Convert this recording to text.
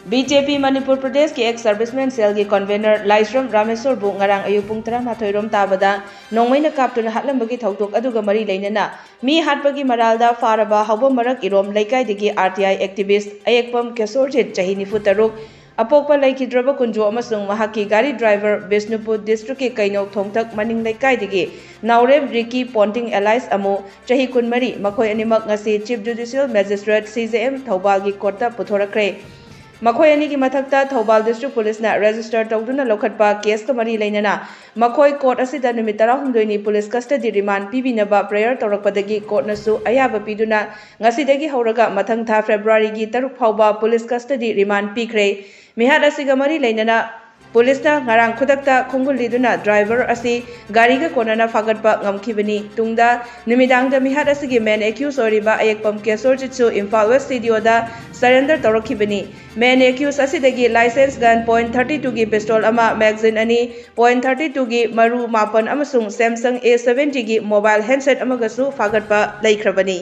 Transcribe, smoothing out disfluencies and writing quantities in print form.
BJP Manipur Pradesh की ex serviceman cell की convener Laisram Rameswar bu ngarang ayu pung 12 rom tabada nongmaina kaptuna Haptlambagi thautok aduga mari leinana mi hatpagi Maralda Faraba hawba marak irom laikai digi RTI activist Ayekpam Keshorjit chahi 93 apokpa laikidraba kunjo amasung mahaki Gari driver Bishnupur district ki kainok thongtak maning laikai digi Naureb Ricky Ponting Allies amu chahi kunmari makhoi animak ngasi Chief Judicial Magistrate CJM Thoubal gi court Puthokhre Makhoi ani ki mathakta Thoubal District Police na register tawduna lokhatpa case ka mari leinana makhoi court asida numit 16 ni police custody remand pibinaba prayer tawrakpadagi court nasu ayaba piduna ngasidagi hauraga mathang tha February gi 3 phawba police custody remand pikhre mihat asiga mari leinana Police na ngarang khudakta khongul liduna driver asi Gari ga konana fagatpa ngamkhibani tungda nimidang da mihat asigi main accused oriba Ayekpam Keshorjit su Imphal West studio da surrender tawrakhibani main accused asidagi license gun .32 gi pistol ama magazine ani .32 gi maru mapan amasung Samsung A70 gi mobile handset amagasu fagatpa laikhrabani